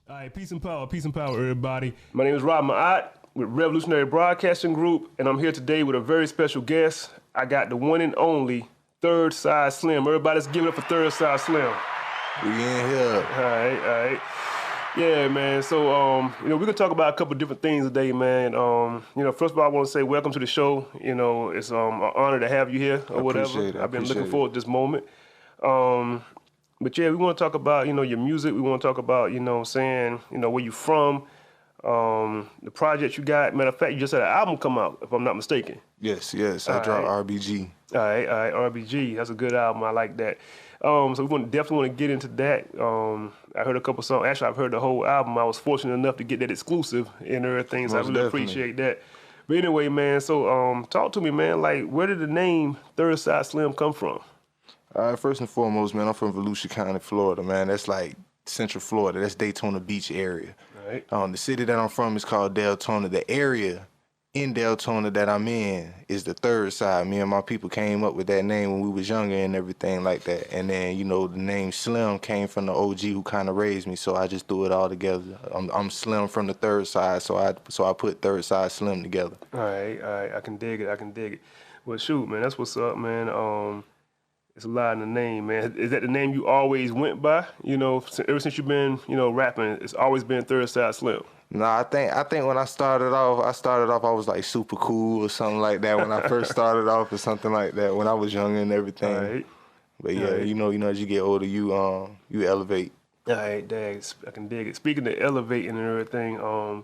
All right, peace and power, everybody. My name is Rob Ma'at with Revolutionary Broadcasting Group, and I'm here today with a very special guest. I got the one and only Third Side Slim. Everybody's giving up for Third Side Slim. We in here. All right. Yeah, man. So, we're gonna talk about a couple different things today, man. First of all, I want to say welcome to the show. It's an honor to have you here or whatever. Appreciate it. I've been looking forward to this moment. But yeah, we want to talk about, your music. We want to talk about, where you from, the project you got. Matter of fact, you just had an album come out, if I'm not mistaken. Yes. I dropped RBG. All right, RBG. That's a good album. I like that. So we definitely want to get into that. I heard a couple songs. Actually, I've heard the whole album. I was fortunate enough to get that exclusive and everything, so I really appreciate that. But anyway, man, so talk to me, man. Like, where did the name Third Side Slim come from? First and foremost, man, I'm from Volusia County, Florida, man. That's like Central Florida. That's Daytona Beach area. Right. The city that I'm from is called Deltona. The area in Deltona that I'm in is the Third Side. Me and my people came up with that name when we was younger and everything like that. And then, the name Slim came from the OG who kind of raised me, so I just threw it all together. I'm Slim from the Third Side, so I put Third Side Slim together. All right. I can dig it. Well, shoot, man, that's what's up, man. It's a lot in the name, man. Is that the name you always went by? Ever since you've been, rapping, it's always been Third Side Slim. No, I think when I started off, I was like super cool or something like that when I first started off or something like that when I was younger and everything. All right. But yeah, right. as you get older, you elevate. All right, dang, I can dig it. Speaking of elevating and everything,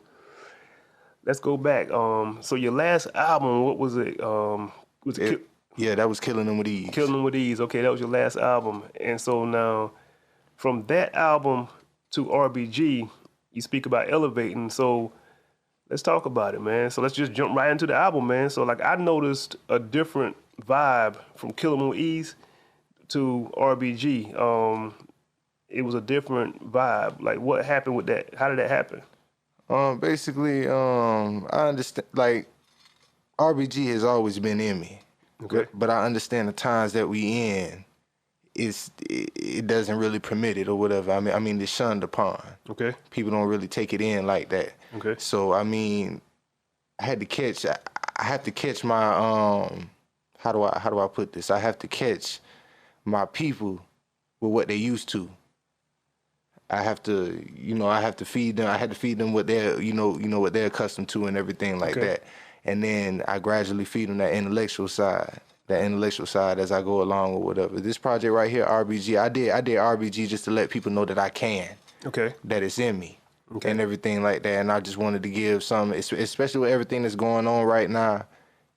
let's go back. So your last album, what was it? Yeah, that was Killing Them With Ease. Killing Them With Ease. Okay, that was your last album. And so now, from that album to RBG, you speak about elevating. So let's talk about it, man. So let's just jump right into the album, man. So like I noticed a different vibe from Killing Them With Ease to RBG. It was a different vibe. Like what happened with that? How did that happen? Basically, I understand, like, RBG has always been in me. Okay. But I understand the times that we in, it doesn't really permit it or whatever. I mean, it's shunned upon. Okay. People don't really take it in like that. Okay. So I mean, I have to catch my how do I put this? I have to catch my people with what they used to. I have to feed them. I had to feed them what they're, what they're accustomed to and everything like that. And then I gradually feed them that intellectual side as I go along or whatever. This project right here, RBG, I did RBG just to let people know that I can. Okay. That it's in me. Okay. And everything like that. And I just wanted to give some, especially with everything that's going on right now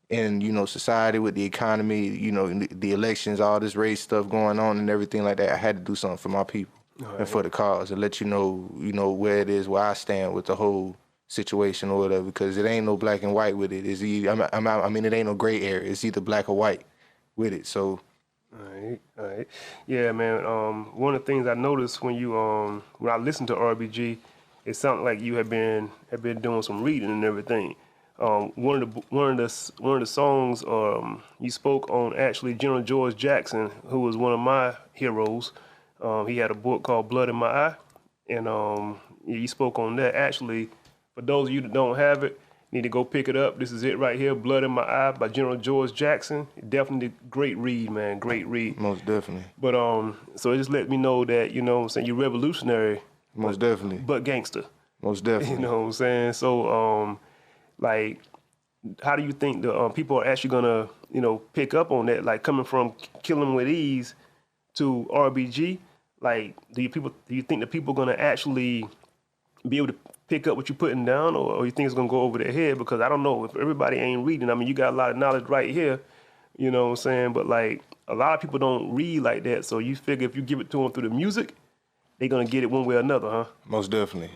in, society with the economy, the elections, all this race stuff going on and everything like that. I had to do something for my people and for the cause and let you know where it is, where I stand with the whole situation or whatever, because it ain't no black and white with it. It's either, I mean, it ain't no gray area. It's either black or white with it. So, all right, yeah, man. One of the things I noticed when I listened to RBG, it sounded like you had been doing some reading and everything. One of the songs you spoke on actually General George Jackson, who was one of my heroes. He had a book called Blood in My Eye, and you spoke on that actually. For those of you that don't have it, need to go pick it up. This is it right here, Blood in My Eye by General George Jackson. Definitely great read, man. Great read. Most definitely. But so it just let me know that, you're revolutionary. Most definitely. But gangster. Most definitely. You know what I'm saying? So like, how do you think the people are actually gonna, pick up on that? Like coming from Killing With Ease to RBG, like do you think the people are gonna actually be able to pick up what you're putting down, or you think it's gonna go over their head? Because I don't know, if everybody ain't reading, I mean, you got a lot of knowledge right here, you know what I'm saying? But like, a lot of people don't read like that, so you figure if you give it to them through the music, they're gonna get it one way or another, huh? Most definitely.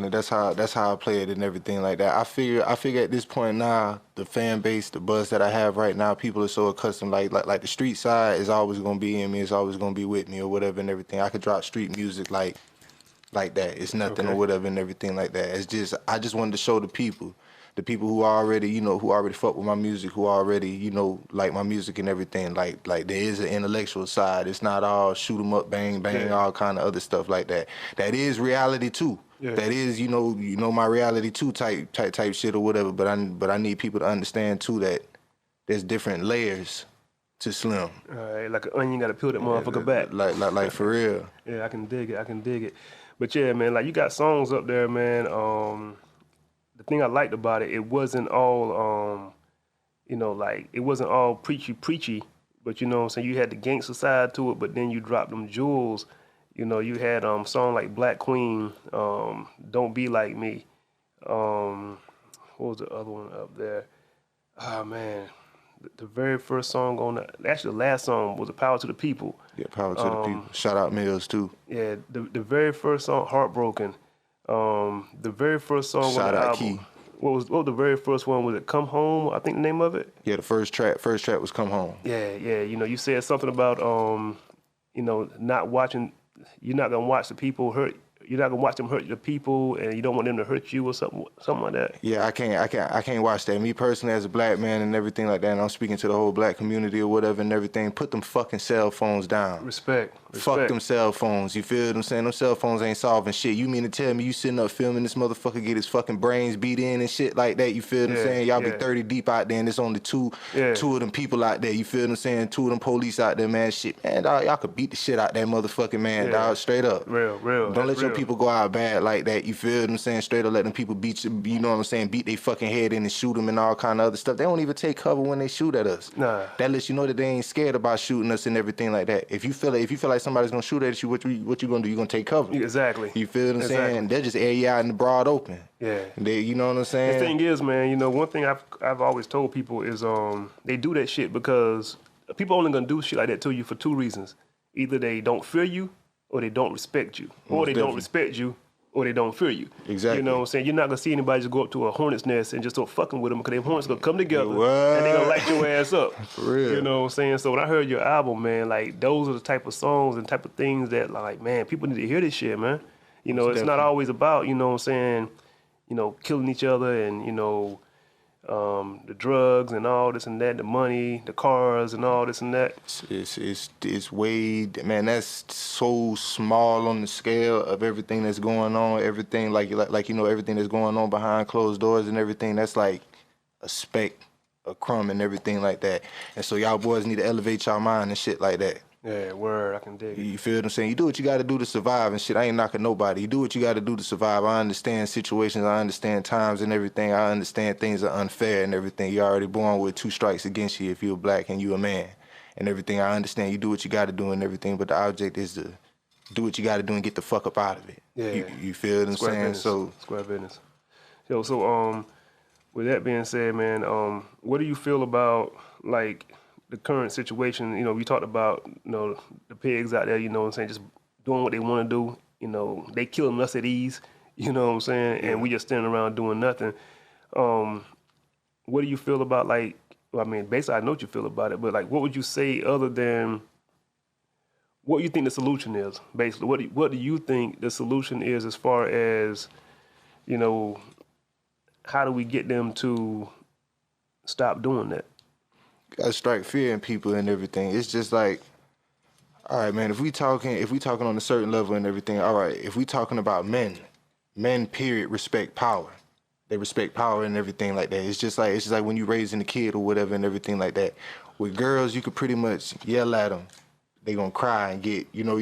That's how I play it and everything like that. I figure at this point now, the fan base, the buzz that I have right now, people are so accustomed, like the street side is always gonna be in me, it's always gonna be with me or whatever and everything. I could drop street music like that. It's nothing or whatever and everything like that. It's just, I just wanted to show the people who already, who already fuck with my music, who already, like my music and everything. Like there is an intellectual side. It's not all shoot 'em up, bang, bang, all kind of other stuff like that. That is reality too. Yeah. That is, you know my reality too type shit or whatever. But I need people to understand too that there's different layers to Slim. All right, like an onion, got to peel that motherfucker back. Like for real. Yeah, I can dig it. I can dig it. But yeah, man, like you got songs up there, man. The thing I liked about it, it wasn't all, you know, like it wasn't all preachy, but you know what I'm saying. You had the gangster side to it, but then you dropped them jewels. You know, you had song like Black Queen, Don't Be Like Me. What was the other one up there? Oh man, the very first song on actually the last song was "The Power to the People." Yeah, power to the people. Shout out Mills too. Yeah, the very first song, Heartbroken. The very first song Shout on the out album. Key. What was the very first one? Was it Come Home? I think the name of it. Yeah, the first track was Come Home. Yeah. You know, you said something about you know, not watching. You're not gonna watch the people hurt. You're not gonna watch them hurt the people, and you don't want them to hurt you or something like that. Yeah, I can't watch that. Me personally, as a black man and everything like that, and I'm speaking to the whole black community or whatever and everything. Put them fucking cell phones down. Respect. Fuck them cell phones. You feel what I'm saying? Them cell phones ain't solving shit. You mean to tell me you sitting up filming this motherfucker get his fucking brains beat in and shit like that? You feel what I'm saying? Y'all be 30 deep out there and there's only two of them people out there. You feel what I'm saying? Two of them police out there, man. Shit, man, dog, y'all could beat the shit out that motherfucking man, dog. Straight up. Real. Don't let your people go out bad like that. You feel what I'm saying? Straight up let them people beat you, you know what I'm saying? Beat they fucking head in and shoot them and all kind of other stuff. They don't even take cover when they shoot at us. Nah. That lets you know that they ain't scared about shooting us and everything like that. If you feel like somebody's gonna shoot at you, what you gonna do? You gonna take cover. Exactly. You feel what I'm saying? They'll just air you out in the broad open. Yeah. You know what I'm saying? The thing is, man, you know, one thing I've always told people is they do that shit because people only gonna do shit like that to you for two reasons. Either they don't fear you or they don't respect you. Or they don't respect you or they don't fear you. Exactly. You know what I'm saying? You're not gonna see anybody just go up to a hornet's nest and just start fucking with them because them hornets gonna come together and they gonna light your ass up. For real. You know what I'm saying? So when I heard your album, man, like those are the type of songs and type of things that like, man, people need to hear this shit, man. You know, it's not always about, you know what I'm saying, you know, killing each other and, you know, the drugs and all this and that, the money, the cars and all this and that. It's way, man, that's so small on the scale of everything that's going on, everything like you know, everything that's going on behind closed doors and everything. That's like a speck, a crumb and everything like that. And so y'all boys need to elevate y'all mind and shit like that. Yeah, word, I can dig it. You feel what I'm saying? You do what you got to do to survive and shit. I ain't knocking nobody. You do what you got to do to survive. I understand situations. I understand times and everything. I understand things are unfair and everything. You're already born with 2 strikes against you if you're black and you're a man and everything. I understand you do what you got to do and everything, but the object is to do what you got to do and get the fuck up out of it. Yeah. You feel what I'm saying? Business. So Square business. Yo, so with that being said, man, what do you feel about like the current situation? You know, we talked about, you know, the pigs out there, you know what I'm saying, just doing what they want to do. You know, they killing us at ease, you know what I'm saying, and we just standing around doing nothing. What do you feel about, like, well, I mean, basically I know what you feel about it, but like, what would you say other than what you think the solution is? Basically, what do you think the solution is as far as, you know, how do we get them to stop doing that? gotta strike fear in people and everything. It's just like, all right, man, if we talking on a certain level and everything, all right, if we talking about men period respect power. They respect power and everything like that. It's just like when you raising a kid or whatever and everything like that. With girls, you could pretty much yell at them. They gonna cry and get, you know,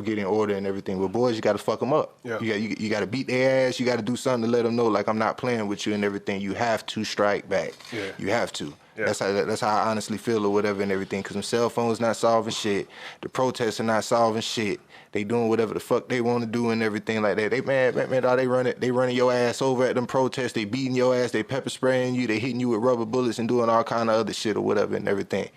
get in order and everything. With boys, you gotta fuck them up. Yeah. You gotta beat their ass. You gotta do something to let them know, like, I'm not playing with you and everything. You have to strike back. Yeah. You have to. Yeah. That's how I honestly feel or whatever and everything. Cause them cell phones not solving shit. The protests are not solving shit. They doing whatever the fuck they want to do and everything like that. They man, they running your ass over at them protests. They beating your ass. They pepper spraying you. They hitting you with rubber bullets and doing all kind of other shit or whatever and everything.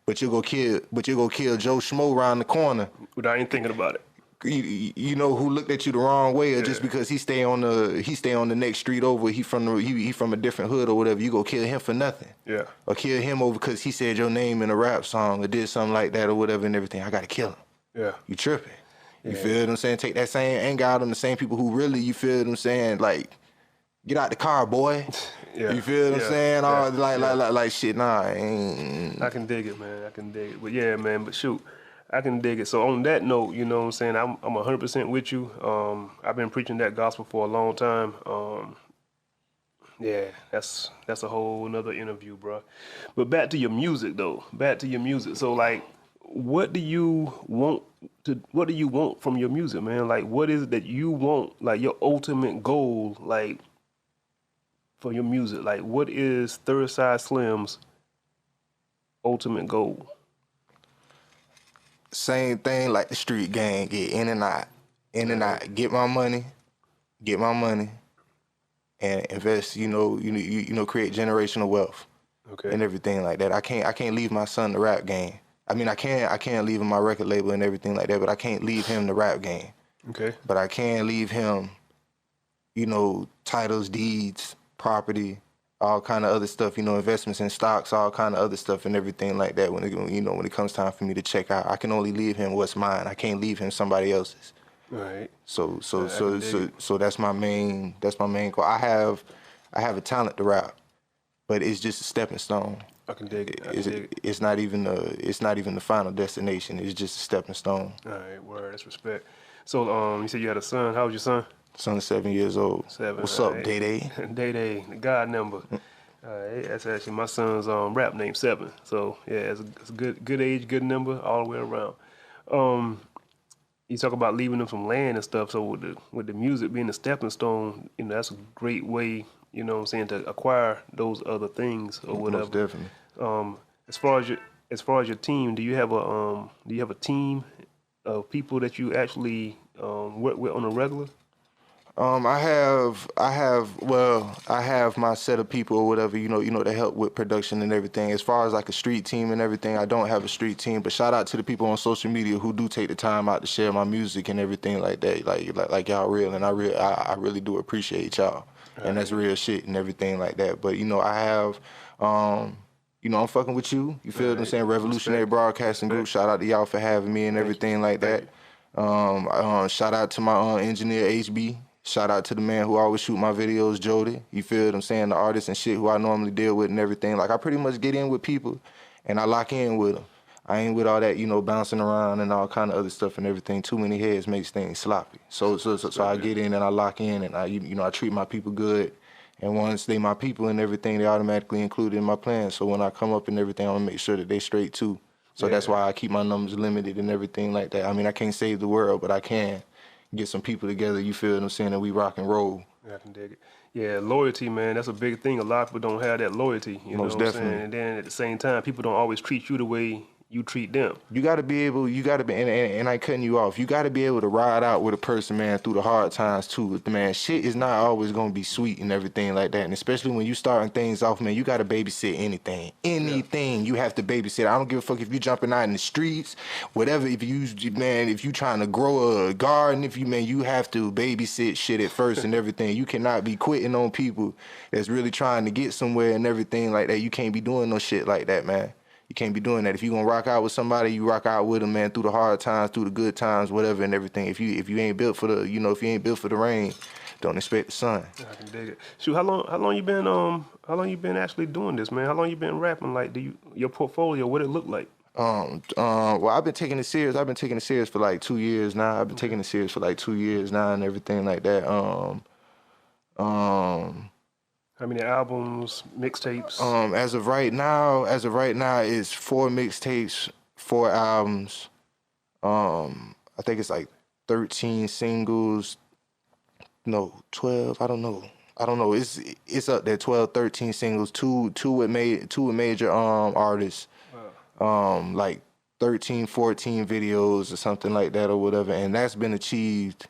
But you go kill Joe Schmo around the corner Without even thinking about it. You know, who looked at you the wrong way, or just because he stay on the next street over, he from a different hood or whatever. You go kill him for nothing. Yeah. Or kill him over because he said your name in a rap song or did something like that or whatever and everything. I gotta kill him. Yeah. You tripping? You feel what I'm saying? Take that same anger out on the same people who really, you feel what I'm saying? Like, get out the car, boy. Yeah. You feel what I'm saying? Yeah. All like shit. Nah, I ain't. I can dig it, man. I can dig it. But yeah, man. But shoot, I can dig it. So on that note, you know what I'm saying, I'm 100% with you. I've been preaching that gospel for a long time. Yeah, that's a whole another interview, bro. But back to your music though. Back to your music. So like, what do you want what do you want from your music, man? Like, what is it that you want? Like your ultimate goal, like for your music. Like, what is Third Side Slim's ultimate goal? Same thing like the street gang, get in and out, get my money, and invest. Create generational wealth Okay. and everything like that. I can't leave my son the rap game. I mean, I can't leave him my record label and everything like that, but I can't leave him the rap game. Okay. But I can leave him, titles, deeds, property, all kind of other stuff, investments in stocks, all kind of other stuff and everything like that. When it comes time for me to check out, I can only leave him what's mine. I can't leave him somebody else's. Right. So that's my main goal. I have a talent to rap, but it's just a stepping stone. I can dig it. It's not even the final destination. It's just a stepping stone. All right, word, that's respect. So you said you had a son. How old your son? Son is 7 years old. 7. What's up, Day Day? Day Day, the God number. That's actually my son's rap name, 7. So yeah, it's a good age, good number all the way around. You talk about leaving them some land and stuff. So with the music being a stepping stone, that's a great way, you know what I'm saying, to acquire those other things or whatever. Most definitely. As far as your team, do you have a team of people that you actually work with on a regular? I have my set of people or whatever, to help with production and everything. As far as like a street team and everything, I don't have a street team, but shout out to the people on social media who do take the time out to share my music and everything like that. Like y'all real, and I really do appreciate y'all. Right. And that's real shit and everything like that. But I have I'm fucking with you. You feel what I'm saying? Revolutionary Broadcasting Group. Shout out to y'all for having me and everything like that. Shout out to my engineer HB. Shout out to the man who always shoot my videos, Jody. You feel what I'm saying? The artists and shit who I normally deal with and everything. Like, I pretty much get in with people and I lock in with them. I ain't with all that, bouncing around and all kind of other stuff and everything. Too many heads makes things sloppy. So I get in and I lock in and I treat my people good. And once they my people and everything, they automatically included in my plan. So when I come up and everything, I'm gonna make sure that they straight too. So that's why I keep my numbers limited and everything like that. I mean, I can't save the world, but I can get some people together, you feel what I'm saying, and we rock and roll. Yeah, I can dig it. Yeah, loyalty, man, that's a big thing. A lot of people don't have that loyalty, you know what I'm saying? And then at the same time, people don't always treat you the way you treat them. You got to be, and I cutting you off, you got to be able to ride out with a person, man, through the hard times too. Man, shit is not always going to be sweet and everything like that. And especially when you starting things off, man, you got to babysit anything. You have to babysit. I don't give a fuck if you jumping out in the streets, whatever. If you trying to grow a garden, you have to babysit shit at first and everything. You cannot be quitting on people that's really trying to get somewhere and everything like that. You can't be doing no shit like that, man. You can't be doing that. If you gonna rock out with somebody, you rock out with them, man, through the hard times, through the good times, whatever and everything. If you ain't built for the, if you ain't built for the rain, don't expect the sun. I can dig it. Shoot, how long you been actually doing this, man? How long you been rapping? Like, your portfolio, what it look like? Well, I've been taking it serious. I've been taking it serious for like 2 years now. And everything like that. How many albums, mixtapes? As of right now, it's 4 mixtapes, 4 albums. I think it's like 13 singles. No, 12. I don't know. It's up there. 12, 13 singles. Two with major artists. Wow. Like 13, 14 videos or something like that or whatever, and that's been achieved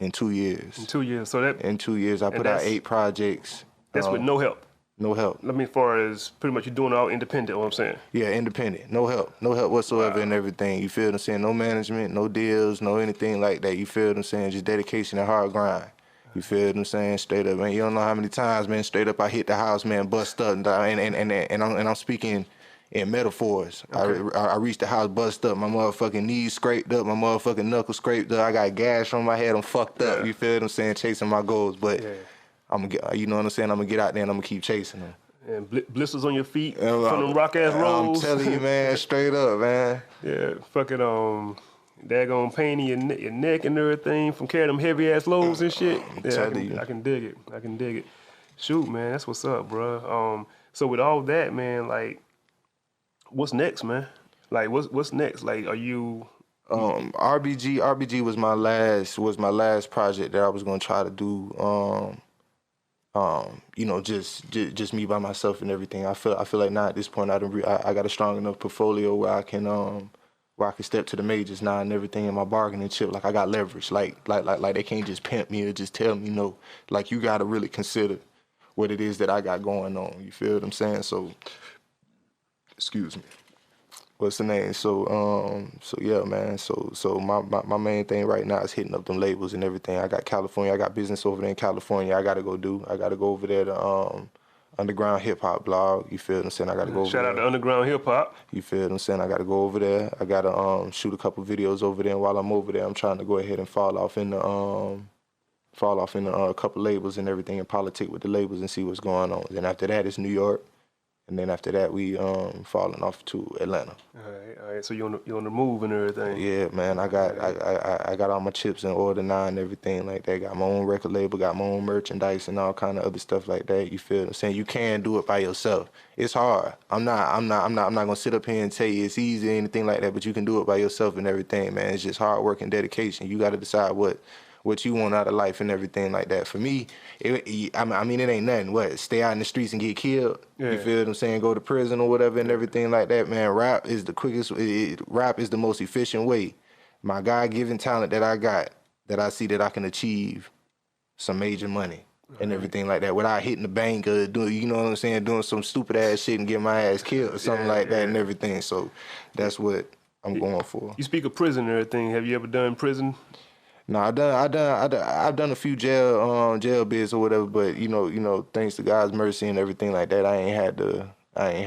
in 2 years. In 2 years, so that in 2 years, I put out 8 projects. That's with no help. No help. I mean, as far as pretty much you're doing it all independent, what I'm saying? Yeah, independent. No help whatsoever and everything. You feel what I'm saying? No management, no deals, no anything like that. You feel what I'm saying? Just dedication and hard grind. You feel what I'm saying? Straight up, man. You don't know how many times, man, straight up I hit the house, man, bust up, and I'm speaking in metaphors. Okay. I reached the house, bust up, my motherfucking knees scraped up, my motherfucking knuckles scraped up, I got gash on my head, I'm fucked up. You feel what I'm saying? Chasing my goals, but I'm gonna get, you know what I'm saying? I'm gonna get out there and I'm gonna keep chasing them. And blisters on your feet And from them rock ass I'm rolls. telling you, man, straight up, man. Yeah, fucking daggone pain in your neck and everything from carrying them heavy ass loads and shit. Yeah, telling you. I can dig it. I can dig it. Shoot, man, that's what's up, bro. So with all that, man, like, what's next, man? Like, what's next? Like, are you? RBG was my last project that I was gonna try to do. You know, just me by myself and everything. I feel like now at this point I got a strong enough portfolio where I can step to the majors now and everything in my bargaining chip. Like I got leverage. Like they can't just pimp me or just tell me no. Like you gotta really consider what it is that I got going on. You feel what I'm saying? So excuse me. What's the name? So yeah, man. So my main thing right now is hitting up them labels and everything. I got California. I got business over there in California. I gotta go over there to Underground Hip Hop blog. You feel what I'm saying? I gotta go over Shout there. out to Underground Hip Hop. You feel what I'm saying? I gotta go over there. I gotta shoot a couple videos over there. And while I'm over there, I'm trying to go ahead and fall off in a couple labels and everything and politic with the labels and see what's going on. Then after that, it's New York. And then after that, we falling off to Atlanta. All right. So you on the move and everything. Yeah, man. I got all my chips in order now and everything like that. Got my own record label, got my own merchandise and all kind of other stuff like that. You feel what I'm saying? You can do it by yourself. It's hard. I'm not gonna sit up here and tell you it's easy or anything like that. But you can do it by yourself and everything, man. It's just hard work and dedication. You got to decide what you want out of life and everything like that. For me, I mean, it ain't nothing. What, stay out in the streets and get killed? Yeah. You feel what I'm saying? Go to prison or whatever and everything like that, man. Rap is the quickest, rap is the most efficient way. My God-given talent that I got, that I see that I can achieve some major money and everything like that without hitting the bank or doing, you know what I'm saying, doing some stupid ass shit and get my ass killed or something like that and everything. So that's what I'm going for. You speak of prison and everything. Have you ever done prison? No, I've done a few jail bids or whatever, but you know, thanks to God's mercy and everything like that, I ain't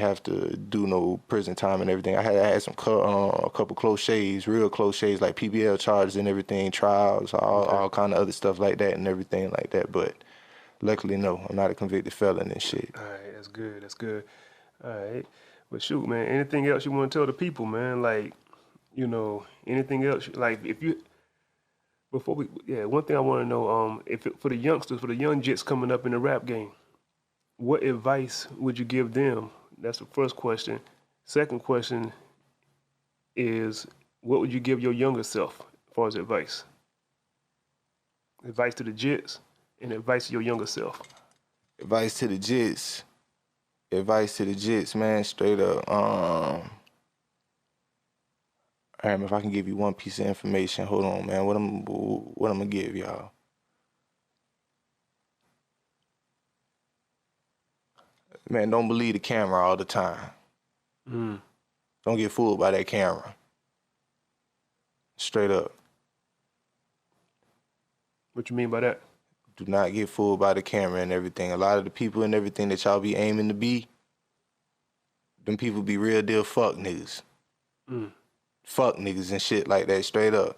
have to do no prison time and everything. I had some a couple close shaves, real close shaves, like PBL charges and everything, trials, all kind of other stuff like that and everything like that. But luckily, no, I'm not a convicted felon and shit. All right, that's good. That's good. All right, but shoot, man, anything else you want to tell the people, man? Like, you know, anything else? Like, if you. One thing I want to know, for the youngsters, for the young jits coming up in the rap game, what advice would you give them? That's the first question. Second question is, what would you give your younger self as far as advice? Advice to the jits and advice to your younger self. Advice to the jits, man, straight up. If I can give you one piece of information, hold on, man. What I'm gonna give y'all? Man, don't believe the camera all the time. Don't get fooled by that camera. Straight up. What you mean by that? Do not get fooled by the camera and everything. A lot of the people and everything that y'all be aiming to be, them people be real deal fuck niggas. Fuck niggas and shit like that, straight up.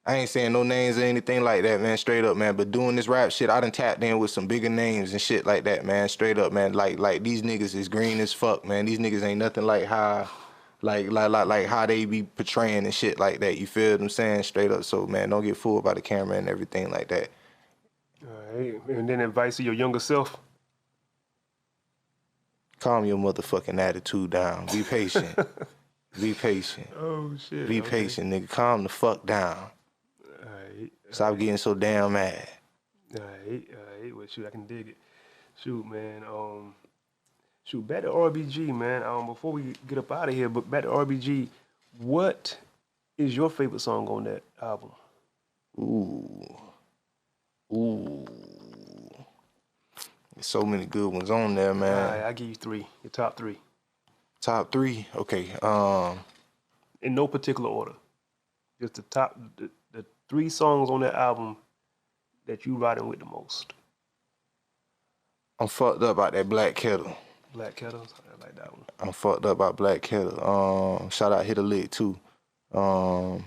I ain't saying no names or anything like that, man, straight up, man. But doing this rap shit, I done tapped in with some bigger names and shit like that, man, straight up, man. Like these niggas is green as fuck, man. These niggas ain't nothing like how, like how they be portraying and shit like that. You feel what I'm saying, straight up. So, man, don't get fooled by the camera and everything like that. All right, and then advice to your younger self. Calm your motherfucking attitude down. Be patient. Be patient. Oh, shit. Be patient, nigga. Calm the fuck down. All right. Stop getting so damn mad. All right. Well, shoot, I can dig it. Shoot, man. Back to RBG, man. Before we get up out of here, but back to RBG, what is your favorite song on that album? Ooh. There's so many good ones on there, man. All right, I'll give you three. Your top three. Top three? Okay. In no particular order. Just the three songs on that album that you riding with the most. I'm fucked up about that Black Kettle. Black Kettles, I like that one. I'm fucked up about Black Kettle. Shout out Hit a Lick too. That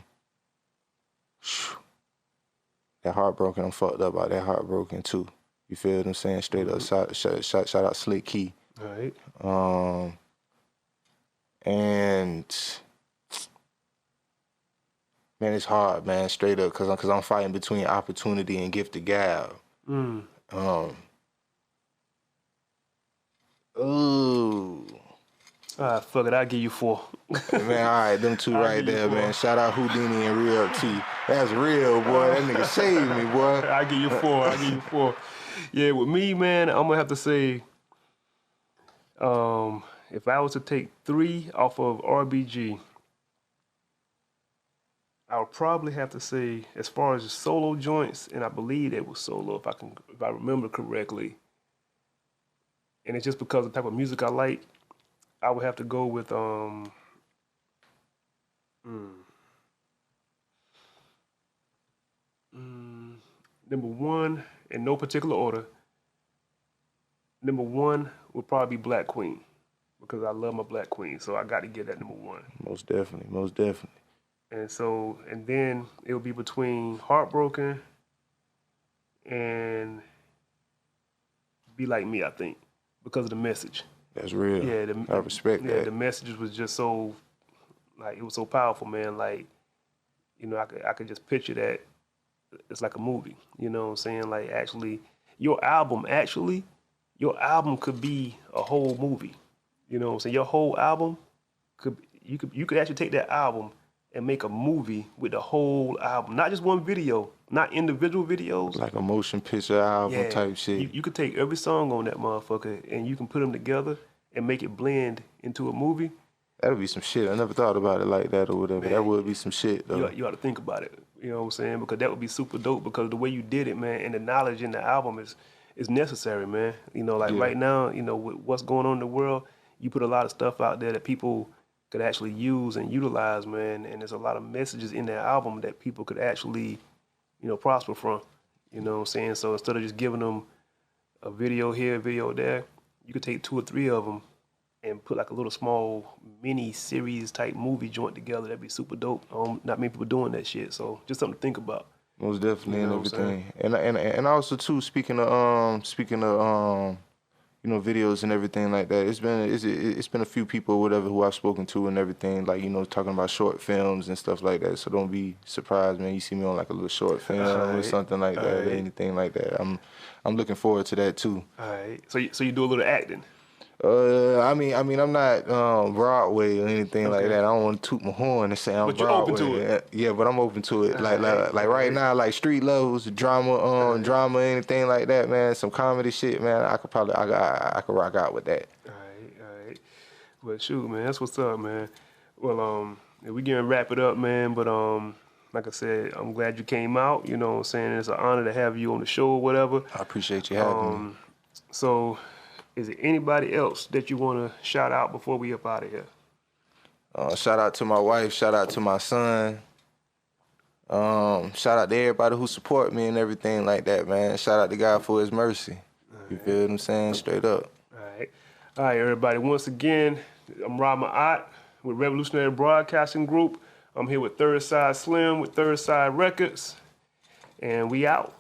Heartbroken, I'm fucked up about that Heartbroken too. You feel what I'm saying? Straight up, shout out Slick Key. All right. And man, it's hard, man, straight up, cause I'm fighting between Opportunity and Gift of Gab. Ooh. Fuck it, I'll give you 4. Man, all right, them two right there, man. Shout out Houdini and Real T. That's real, boy. That nigga saved me, boy. I'll give you 4. I'll give you 4. Yeah, with me, man, I'm gonna have to say, if I was to take 3 off of RBG, I would probably have to say, as far as the solo joints, and I believe it was solo, if I remember correctly, and it's just because of the type of music I like, I would have to go with number 1, in no particular order. Number 1 would probably be Black Queen, because I love my Black Queen, so I got to get that number 1. Most definitely, most definitely. And then it would be between Heartbroken and Be Like Me, I think, because of the message. That's real. Yeah, I respect that. Yeah, the message was just so, like, it was so powerful, man. Like, you know, I could just picture that it's like a movie. You know what I'm saying? Like, actually, your album could be a whole movie. You know what I'm saying? Your whole album you could actually take that album and make a movie with the whole album, not just one video, not individual videos. Like a motion picture album type shit. You could take every song on that motherfucker and you can put them together and make it blend into a movie. That would be some shit. I never thought about it like that or whatever. Man, that would be some shit, though. You ought to think about it. You know what I'm saying? Because that would be super dope, because the way you did it, man, and the knowledge in the album is necessary, man. You know, like right now, you know, with what's going on in the world, you put a lot of stuff out there that people could actually use and utilize, man. And there's a lot of messages in that album that people could actually, you know, prosper from. You know what I'm saying? So instead of just giving them a video here, a video there, you could take 2 or 3 of them and put like a little small mini series type movie joint together. That'd be super dope. Not many people doing that shit, so just something to think about. Most definitely, and everything. And also too, speaking of you know, videos and everything like that. It's been a few people or whatever who I've spoken to and everything, like, you know, talking about short films and stuff like that. So don't be surprised, man. You see me on like a little short film or something like that, or anything like that. I'm looking forward to that too. All right. So you do a little acting? I mean, I'm not Broadway or anything like that. I don't want to toot my horn and say I'm Broadway. But you're open to it. Yeah, but I'm open to it. Like right now, like street levels, drama, anything like that, man. Some comedy shit, man. I could rock out with that. All right. But shoot, man, that's what's up, man. Well, we gonna wrap it up, man. But like I said, I'm glad you came out. You know what I'm saying? It's an honor to have you on the show or whatever. I appreciate you having me. So, is there anybody else that you want to shout out before we up out of here? Shout out to my wife. Shout out to my son. Shout out to everybody who support me and everything like that, man. Shout out to God for His mercy. You feel what I'm saying? Straight up. All right, everybody. Once again, I'm Rob Ma'at with Revolutionary Broadcasting Group. I'm here with Third Side Slim with Third Side Records, and we out.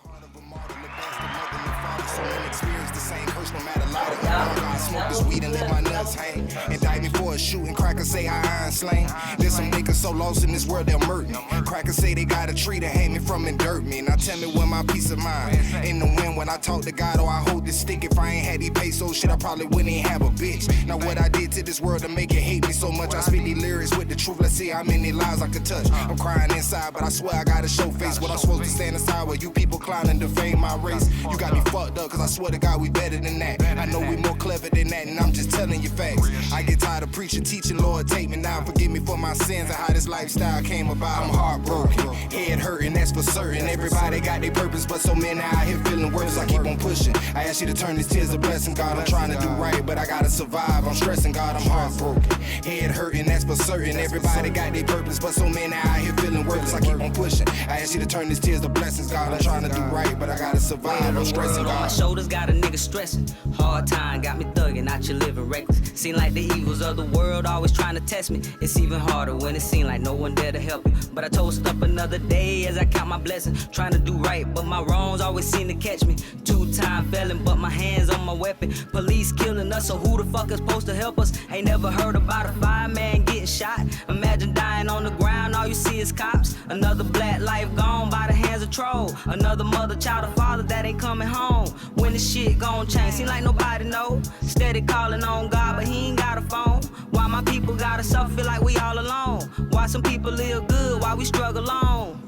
Smoke this weed and let my nuts hang. Indict me for a shooting. Crackers say I iron slang. There's some niggas so lost in this world they'll murder me. Crackers say they got a tree to hang me from and dirt me. Now tell me where my peace of mind. In the wind when I talk to God, or I hold this stick. If I ain't had these pesos, shit, I probably wouldn't even have a bitch. Now what I did to this world to make it hate me so much, I spit these lyrics with the truth. Let's see how many lies I could touch. I'm crying inside, but I swear I gotta show face. What I'm supposed to stand aside while you people clown and defame my race. You got me fucked up, cause I swear to God we better than that. I know we more clever than that, and I'm just telling you facts. I get tired of preaching, teaching, Lord, take me now. Forgive me for my sins and how this lifestyle came about. I'm heartbroken, head hurting, that's for certain. Everybody got their purpose, but so many out here feeling worse. I keep on pushing. I ask you to turn these tears to blessing, God. I'm trying to do right, but I gotta survive. I'm stressing, God, I'm heartbroken. Head hurting, that's for certain. Everybody got their purpose, but so many out here feeling worthless. I keep on pushing. I ask you to turn these tears to blessings, God. I'm trying to do right, but I gotta survive. I'm stressing, God. On my shoulders got a nigga stressing. Hard time got me thugging. bugging, out you living reckless. Seem like the evils of the world always trying to test me. It's even harder when it seem like no one there to help you. But I toast up another day as I count my blessings. Trying to do right, but my wrongs always seem to catch me. 2-time felon, but my hands on my weapon. Police killing us, so who the fuck is supposed to help us? Ain't never heard about a fireman getting shot. Imagine dying on the ground, all you see is cops. Another black life gone by the hands of troll. Another mother, child, or father that ain't coming home. When the shit gon' change, seem like nobody know. Steady calling on God, but he ain't got a phone. Why my people gotta suffer, feel like we all alone? Why some people live good while we struggle on?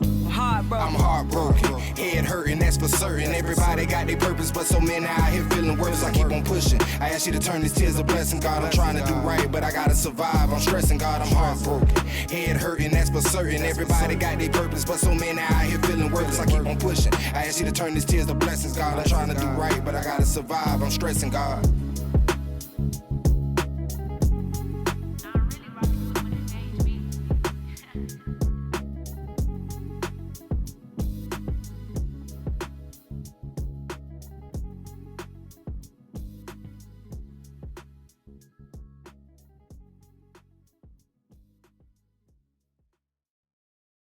I'm heartbroken, head hurting, that's for certain. Everybody got their purpose, but so many out here feeling worse. I keep on pushing. I ask you to turn these tears to blessing, God. I'm trying to do right, but I gotta survive. I'm stressing, God. I'm heartbroken, head hurting, that's for certain. Everybody got their purpose, but so many out here feeling worthless. I keep on pushing. I ask you to turn these tears to blessings, God. I'm trying to do right, but I gotta survive. I'm stressing, God.